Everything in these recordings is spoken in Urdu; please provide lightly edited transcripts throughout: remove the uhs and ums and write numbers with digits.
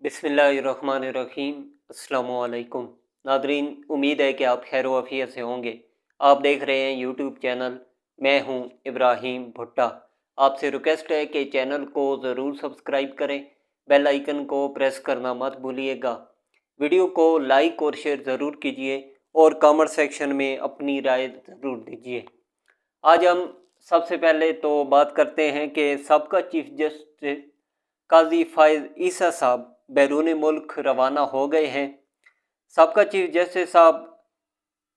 بسم اللہ الرحمن الرحیم۔ السلام علیکم ناظرین، امید ہے کہ آپ خیر و عافیت سے ہوں گے۔ آپ دیکھ رہے ہیں یوٹیوب چینل، میں ہوں ابراہیم بھٹا۔ آپ سے ریکویسٹ ہے کہ چینل کو ضرور سبسکرائب کریں، بیل آئیکن کو پریس کرنا مت بھولیے گا۔ ویڈیو کو لائک اور شیئر ضرور کیجیے اور کامنٹ سیکشن میں اپنی رائے ضرور دیجیے۔ آج ہم سب سے پہلے تو بات کرتے ہیں کہ سابقہ چیف جسٹس قاضی فائز عیسیٰ صاحب بیرون ملک روانہ ہو گئے ہیں۔ سابقہ چیف جسٹس صاحب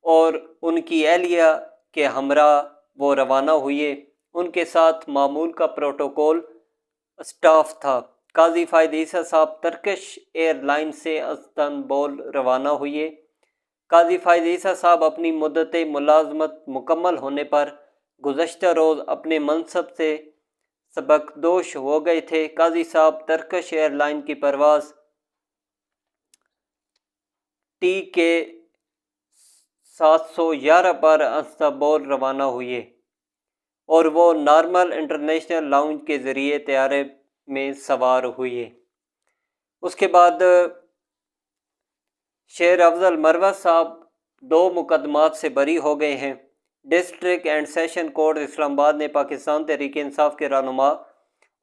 اور ان کی اہلیہ کے ہمراہ وہ روانہ ہوئے۔ ان کے ساتھ معمول کا پروٹوکول اسٹاف تھا۔ قاضی فائز عیسیٰ صاحب ترکش ایئر لائن سے استنبول روانہ ہوئے۔ قاضی فائز عیسیٰ صاحب اپنی مدت ملازمت مکمل ہونے پر گزشتہ روز اپنے منصب سے سبکدوش ہو گئے تھے۔ قاضی صاحب ترکش ایئر لائن کی پرواز TK 711 پر استنبول روانہ ہوئے اور وہ نارمل انٹرنیشنل لاؤنج کے ذریعے طیارے میں سوار ہوئے۔ اس کے بعد شیر افضل مروت صاحب 2 مقدمات سے بری ہو گئے ہیں۔ ڈسٹرکٹ اینڈ سیشن کورٹ اسلام آباد نے پاکستان تحریک انصاف کے رہنما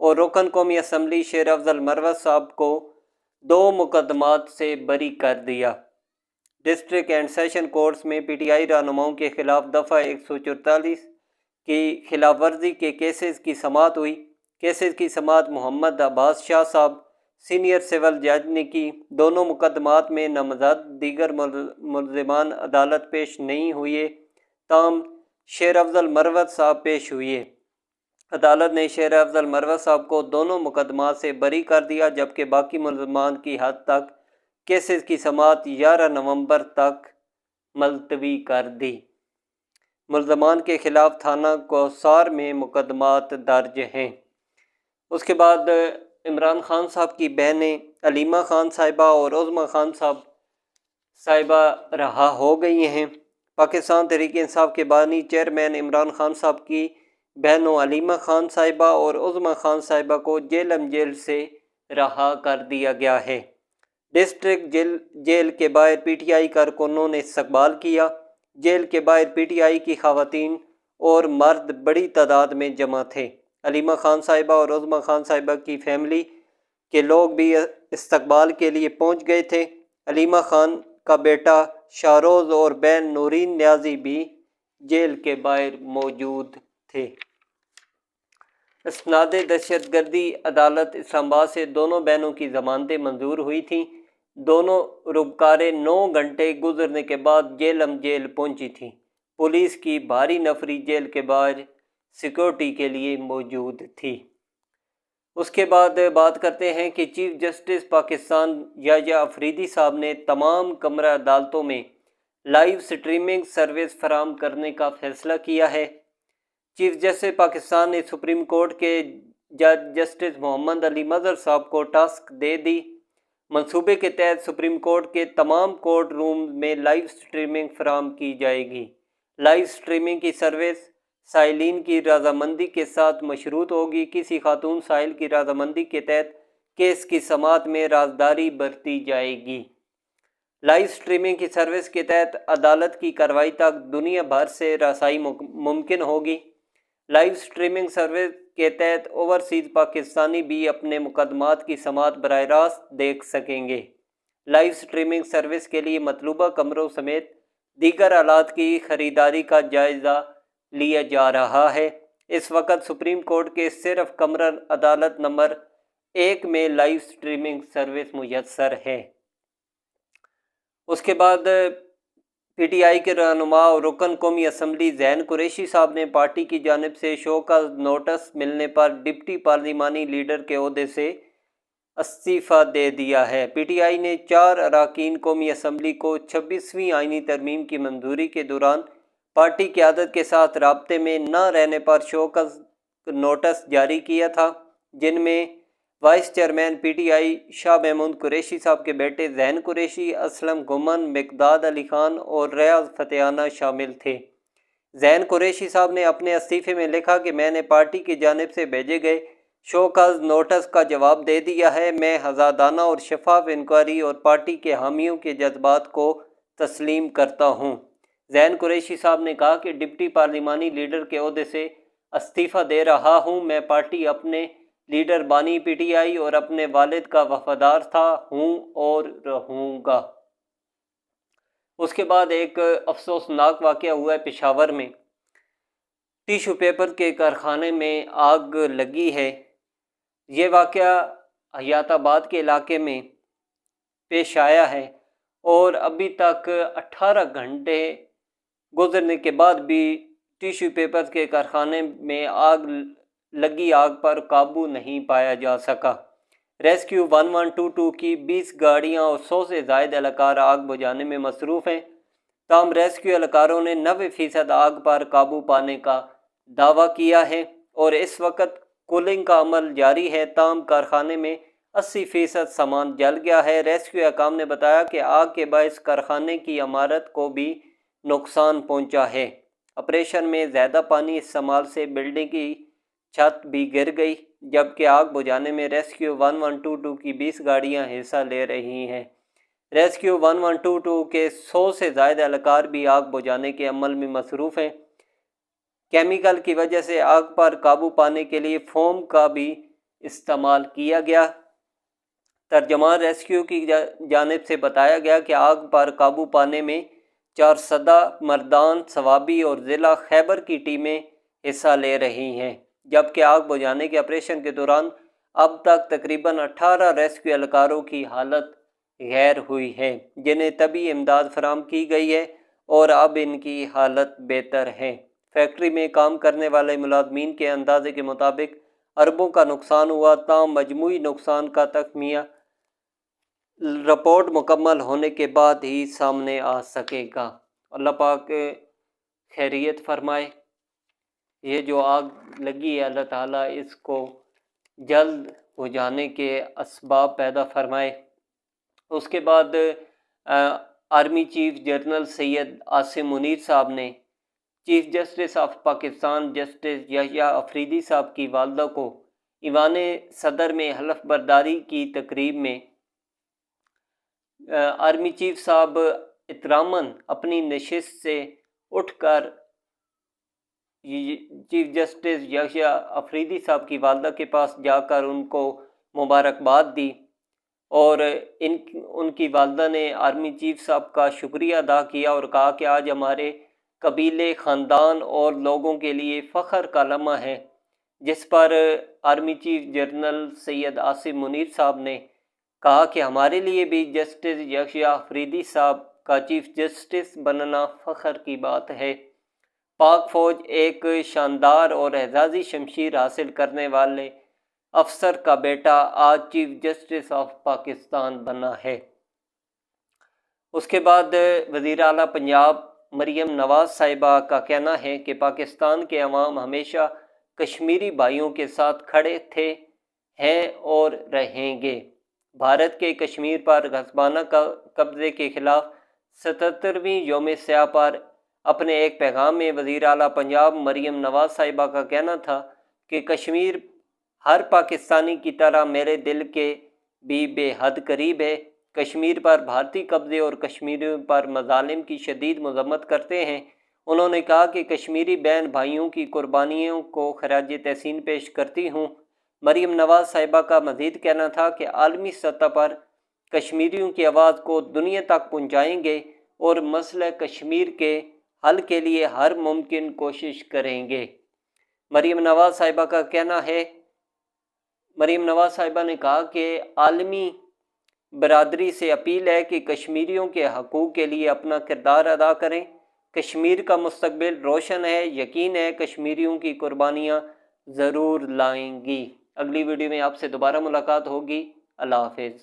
اور رکن قومی اسمبلی شیر افضل مروت صاحب کو 2 مقدمات سے بری کر دیا۔ ڈسٹرکٹ اینڈ سیشن کورٹس میں PTI رہنماؤں کے خلاف دفعہ 144 کی خلاف ورزی کے کیسز کی سماعت ہوئی۔ کیسز کی سماعت محمد عباس شاہ صاحب سینئر سول جج نے کی۔ دونوں مقدمات میں نامزد دیگر ملزمان عدالت پیش نہیں ہوئے، تاہم شیر افضل مروت صاحب پیش ہوئے۔ عدالت نے شیر افضل مروت صاحب کو دونوں مقدمات سے بری کر دیا، جبکہ باقی ملزمان کی حد تک کیسز کی سماعت 11 نومبر تک ملتوی کر دی۔ ملزمان کے خلاف تھانہ کوثر میں مقدمات درج ہیں۔ اس کے بعد عمران خان صاحب کی بہنیں علیمہ خان صاحبہ اور عظمیٰ خان صاحبہ رہا ہو گئی ہیں۔ پاکستان تحریک انصاف کے بانی چیئرمین عمران خان صاحب کی بہنوں علیمہ خان صاحبہ اور عظمیٰ خان صاحبہ کو جیل سے رہا کر دیا گیا ہے۔ ڈسٹرکٹ جیل کے باہر PTI کارکنوں نے استقبال کیا۔ جیل کے باہر PTI کی خواتین اور مرد بڑی تعداد میں جمع تھے۔ علیمہ خان صاحبہ اور عظمیٰ خان صاحبہ کی فیملی کے لوگ بھی استقبال کے لیے پہنچ گئے تھے۔ علیمہ خان کا بیٹا شاہروز اور بہن نورین نیازی بھی جیل کے باہر موجود تھے۔ اسناد دہشت گردی عدالت اسلام آباد سے دونوں بہنوں کی ضمانتیں منظور ہوئی تھیں۔ دونوں روکاریں 9 گھنٹے گزرنے کے بعد جیل پہنچی تھیں۔ پولیس کی بھاری نفری جیل کے باہر سیکورٹی کے لیے موجود تھی۔ اس کے بعد بات کرتے ہیں کہ چیف جسٹس پاکستان یحییٰ افریدی صاحب نے تمام کمرہ عدالتوں میں لائیو سٹریمنگ سروس فراہم کرنے کا فیصلہ کیا ہے۔ چیف جسٹس پاکستان نے سپریم کورٹ کے جج جسٹس محمد علی مظہر صاحب کو ٹاسک دے دی۔ منصوبے کے تحت سپریم کورٹ کے تمام کورٹ روم میں لائیو سٹریمنگ فراہم کی جائے گی۔ لائیو سٹریمنگ کی سروس سائلین کی رضامندی کے ساتھ مشروط ہوگی۔ کسی خاتون سائل کی رضامندی کے تحت کیس کی سماعت میں رازداری برتی جائے گی۔ لائیو سٹریمنگ کی سروس کے تحت عدالت کی کارروائی تک دنیا بھر سے رسائی ممکن ہوگی۔ لائیو سٹریمنگ سروس کے تحت اوورسیز پاکستانی بھی اپنے مقدمات کی سماعت براہ راست دیکھ سکیں گے۔ لائیو سٹریمنگ سروس کے لیے مطلوبہ کمروں سمیت دیگر آلات کی خریداری کا جائزہ لیا جا رہا ہے۔ اس وقت سپریم کورٹ کے صرف کمرہ عدالت نمبر 1 میں لائیو سٹریمنگ سروس میسر ہے۔ اس کے بعد PTI کے رہنما اور رکن قومی اسمبلی ذہین قریشی صاحب نے پارٹی کی جانب سے شو کاز نوٹس ملنے پر ڈپٹی پارلیمانی لیڈر کے عہدے سے استعفیٰ دے دیا ہے۔ PTI نے 4 اراکین قومی اسمبلی کو 26ویں آئینی ترمیم کی منظوری کے دوران پارٹی قیادت کے ساتھ رابطے میں نہ رہنے پر شو کاز نوٹس جاری کیا تھا، جن میں vice chairman PTI Shah Mahmood Qureshi صاحب کے بیٹے ذہین قریشی، اسلم گھمن، مقداد علی خان اور ریاض فتحانہ شامل تھے۔ ذہین قریشی صاحب نے اپنے استعفے میں لکھا کہ میں نے پارٹی کی جانب سے بھیجے گئے شو کاز نوٹس کا جواب دے دیا ہے۔ میں آزادانہ اور شفاف انکوائری اور پارٹی کے حامیوں کے جذبات کو تسلیم کرتا ہوں۔ زین قریشی صاحب نے کہا کہ ڈپٹی پارلیمانی لیڈر کے عہدے سے استعفیٰ دے رہا ہوں۔ میں پارٹی اپنے لیڈر بانی پی ٹی آئی اور اپنے والد کا وفادار تھا، ہوں اور رہوں گا۔ اس کے بعد ایک افسوسناک واقعہ ہوا ہے پشاور میں۔ ٹیشو پیپر کے کارخانے میں آگ لگی ہے۔ یہ واقعہ حیات آباد کے علاقے میں پیش آیا ہے اور ابھی تک 18 گھنٹے گزرنے کے بعد بھی ٹیشو پیپر کے کارخانے میں لگی آگ پر قابو نہیں پایا جا سکا۔ ریسکیو 1122 کی 20 گاڑیاں اور 100 سے زائد اہلکار آگ بجھانے میں مصروف ہیں۔ تاہم ریسکیو اہلکاروں نے 90% آگ پر قابو پانے کا دعویٰ کیا ہے اور اس وقت کولنگ کا عمل جاری ہے، تاہم کارخانے میں 80% سامان جل گیا ہے۔ ریسکیو حکام نے بتایا کہ آگ کے باعث کارخانے کی عمارت کو بھی نقصان پہنچا ہے۔ آپریشن میں زیادہ پانی استعمال سے بلڈنگ کی چھت بھی گر گئی، جبکہ آگ بجھانے میں ریسکیو 1122 کی 20 گاڑیاں حصہ لے رہی ہیں۔ ریسکیو 1122 کے 100 سے زائد اہلکار بھی آگ بجھانے کے عمل میں مصروف ہیں۔ کیمیکل کی وجہ سے آگ پر قابو پانے کے لیے فوم کا بھی استعمال کیا گیا۔ ترجمان ریسکیو کی جانب سے بتایا گیا کہ آگ پر قابو پانے میں 400 مردان ثوابی اور ضلع خیبر کی ٹیمیں حصہ لے رہی ہیں، جبکہ آگ بجھانے کے آپریشن کے دوران اب تک تقریباً 18 ریسکیو اہلکاروں کی حالت غیر ہوئی ہے، جنہیں طبی امداد فراہم کی گئی ہے اور اب ان کی حالت بہتر ہے۔ فیکٹری میں کام کرنے والے ملازمین کے اندازے کے مطابق اربوں کا نقصان ہوا، تاہم مجموعی نقصان کا تخمینہ رپورٹ مکمل ہونے کے بعد ہی سامنے آ سکے گا۔ اللہ پاک خیریت فرمائے۔ یہ جو آگ لگی ہے اللہ تعالیٰ اس کو جلد بجھانے کے اسباب پیدا فرمائے۔ اس کے بعد army chief general Syed Asim Munir صاحب نے chief justice of Pakistan justice Yahya Afridi صاحب کی والدہ کو ایوان صدر میں حلف برداری کی تقریب میں آرمی چیف صاحب احتراماً اپنی نشست سے اٹھ کر چیف جسٹس یحییٰ افریدی صاحب کی والدہ کے پاس جا کر ان کو مبارکباد دی اور ان کی والدہ نے آرمی چیف صاحب کا شکریہ ادا کیا اور کہا کہ آج ہمارے قبیلے، خاندان اور لوگوں کے لیے فخر کا لمحہ ہے، جس پر army chief general Syed Asim Munir صاحب نے کہا کہ ہمارے لیے بھی جسٹس یحییٰ افریدی صاحب کا چیف جسٹس بننا فخر کی بات ہے۔ پاک فوج ایک شاندار اور اعزازی شمشیر حاصل کرنے والے افسر کا بیٹا آج چیف جسٹس آف پاکستان بنا ہے۔ اس کے بعد وزیر اعلیٰ پنجاب مریم نواز صاحبہ کا کہنا ہے کہ پاکستان کے عوام ہمیشہ کشمیری بھائیوں کے ساتھ کھڑے تھے، ہیں اور رہیں گے۔ بھارت کے کشمیر پر غصبانہ قبضے کے خلاف 77ویں یوم سیاہ پر اپنے ایک پیغام میں وزیر اعلیٰ پنجاب مریم نواز صاحبہ کا کہنا تھا کہ کشمیر ہر پاکستانی کی طرح میرے دل کے بھی بے حد قریب ہے۔ کشمیر پر بھارتی قبضے اور کشمیریوں پر مظالم کی شدید مذمت کرتے ہیں۔ انہوں نے کہا کہ کشمیری بہن بھائیوں کی قربانیوں کو خراج تحسین پیش کرتی ہوں۔ مریم نواز صاحبہ کا مزید کہنا تھا کہ عالمی سطح پر کشمیریوں کی آواز کو دنیا تک پہنچائیں گے اور مسئلہ کشمیر کے حل کے لیے ہر ممکن کوشش کریں گے۔ مریم نواز صاحبہ نے کہا کہ عالمی برادری سے اپیل ہے کہ کشمیریوں کے حقوق کے لیے اپنا کردار ادا کریں۔ کشمیر کا مستقبل روشن ہے، یقین ہے کشمیریوں کی قربانیاں ضرور لائیں گی۔ اگلی ویڈیو میں آپ سے دوبارہ ملاقات ہوگی۔ اللہ حافظ۔